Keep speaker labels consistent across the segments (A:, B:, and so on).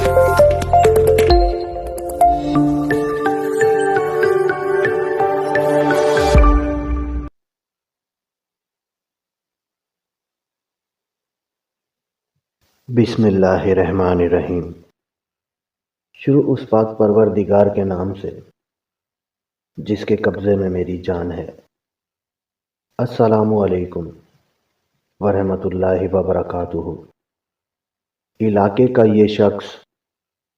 A: بسم اللہ الرحمن الرحیم۔ شروع اس پاک پروردگار کے نام سے جس کے قبضے میں میری جان ہے۔ السلام علیکم ورحمۃ اللہ وبرکاتہ۔ علاقے کا یہ شخص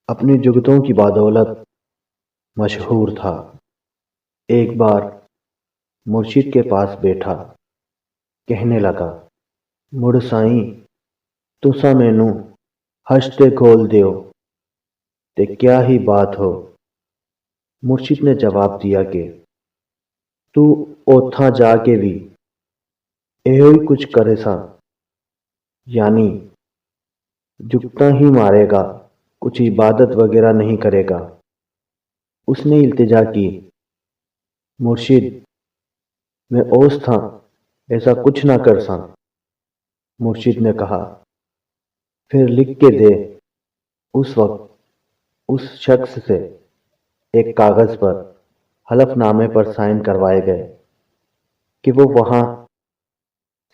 A: اپنی جگتوں کی بدولت مشہور تھا۔ ایک بار مرشد کے پاس بیٹھا، کہنے لگا، مڑ سائیں تسا مینوں حج تے کھول دیو تے کیا ہی بات ہو۔ مرشد نے جواب دیا کہ تو اوتھاں جا کے بھی ایہو ہی کچھ کرے سا، یعنی جگتاں ہی مارے گا، کچھ عبادت وغیرہ نہیں کرے گا۔ اس نے التجا کی، مرشد میں اوس تھا ایسا کچھ نہ کر سا۔ مرشد نے کہا، پھر لکھ کے دے۔ اس وقت اس شخص سے ایک کاغذ پر حلف نامے پر سائن کروائے گئے کہ وہ وہاں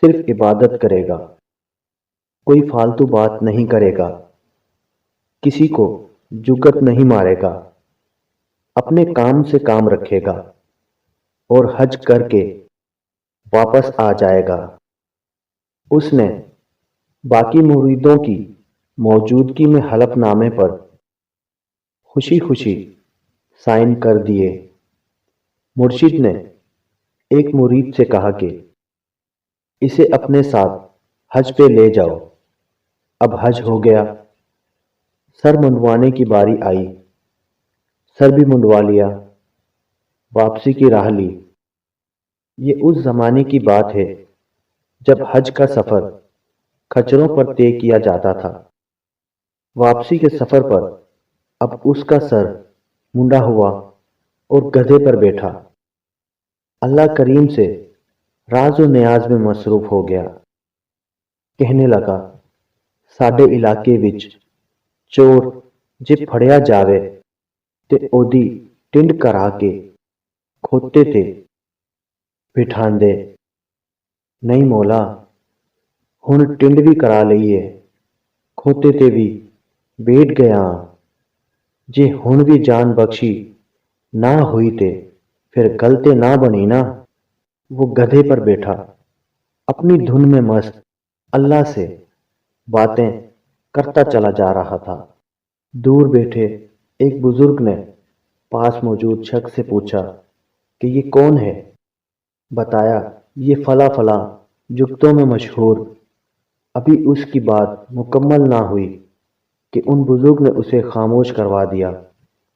A: صرف عبادت کرے گا، کوئی فالتو بات نہیں کرے گا، کسی کو جگت نہیں مارے گا، اپنے کام سے کام رکھے گا اور حج کر کے واپس آ جائے گا۔ اس نے باقی مریدوں کی موجودگی میں حلف نامے پر خوشی خوشی سائن کر دیے۔ مرشد نے ایک مرید سے کہا کہ اسے اپنے ساتھ حج پہ لے جاؤ۔ اب حج ہو گیا، سر منڈوانے کی باری آئی، سر بھی منڈوا لیا، واپسی کی راہ لی۔ یہ اس زمانے کی بات ہے جب حج کا سفر کھچروں پر طے کیا جاتا تھا۔ واپسی کے سفر پر اب اس کا سر منڈا ہوا اور گدھے پر بیٹھا، اللہ کریم سے راز و نیاز میں مصروف ہو گیا۔ کہنے لگا، ساڈے علاقے وچ چور جے پھڑیا جاوے تے اودی ٹنڈ کرا کے کھوتے تے بٹھاندے، نہیں مولا ہن ٹنڈ بھی کرا لئیے، کھوتے تے بھی بیٹھ گیا ہاں، جے ہن بھی جان بخشی نہ ہوئی تے پھر گل تے نہ بنی نا۔ وہ گدھے پر بیٹھا اپنی دھن میں مست اللہ سے باتیں کرتا چلا جا رہا تھا۔ دور بیٹھے ایک بزرگ نے پاس موجود شخص سے پوچھا کہ یہ کون ہے؟ بتایا، یہ فلاں فلاں جگتوں میں مشہور۔ ابھی اس کی بات مکمل نہ ہوئی کہ ان بزرگ نے اسے خاموش کروا دیا۔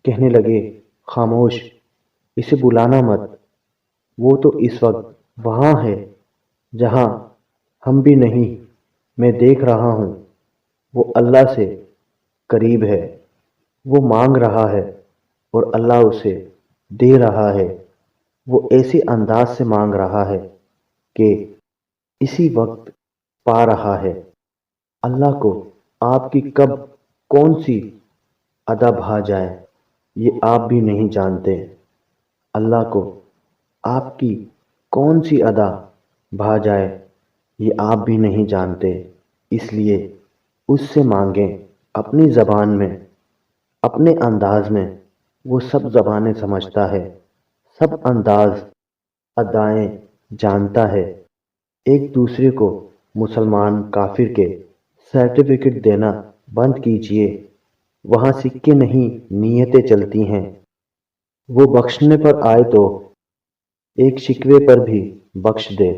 A: کہنے لگے، خاموش، اسے بلانا مت، وہ تو اس وقت وہاں ہے جہاں ہم بھی نہیں، میں دیکھ رہا ہوں، وہ اللہ سے قریب ہے، وہ مانگ رہا ہے اور اللہ اسے دے رہا ہے۔ وہ ایسے انداز سے مانگ رہا ہے کہ اسی وقت پا رہا ہے۔ اللہ کو آپ کی کب کون سی ادا بھا جائے یہ آپ بھی نہیں جانتے۔ اللہ کو آپ کی کون سی ادا بھا جائے یہ آپ بھی نہیں جانتے، اس لیے اس سے مانگیں اپنی زبان میں، اپنے انداز میں۔ وہ سب زبانیں سمجھتا ہے، سب انداز ادائیں جانتا ہے۔ ایک دوسرے کو مسلمان کافر کے سرٹیفکیٹ دینا بند کیجئے، وہاں سکے نہیں نیتیں چلتی ہیں۔ وہ بخشنے پر آئے تو ایک شکوے پر بھی بخش دے۔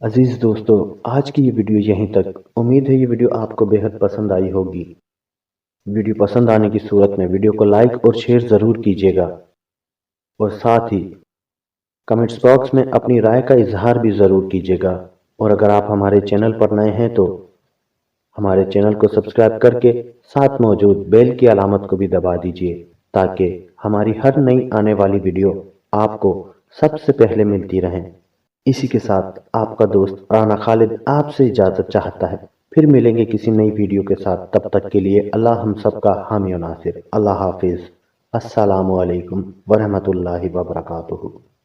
A: عزیز دوستو، آج کی یہ ویڈیو یہیں تک۔ امید ہے یہ ویڈیو آپ کو بہت پسند آئی ہوگی۔ ویڈیو پسند آنے کی صورت میں ویڈیو کو لائک اور شیئر ضرور کیجیے گا، اور ساتھ ہی کمنٹس باکس میں اپنی رائے کا اظہار بھی ضرور کیجیے گا۔ اور اگر آپ ہمارے چینل پر نئے ہیں تو ہمارے چینل کو سبسکرائب کر کے ساتھ موجود بیل کی علامت کو بھی دبا دیجیے، تاکہ ہماری ہر نئی آنے والی ویڈیو آپ کو سب سے پہلے ملتی رہیں۔ اسی کے ساتھ آپ کا دوست رانا خالد آپ سے اجازت چاہتا ہے۔ پھر ملیں گے کسی نئی ویڈیو کے ساتھ، تب تک کے لیے اللہ ہم سب کا حامی و ناصر۔ اللہ حافظ۔ السلام علیکم ورحمۃ اللہ وبرکاتہ۔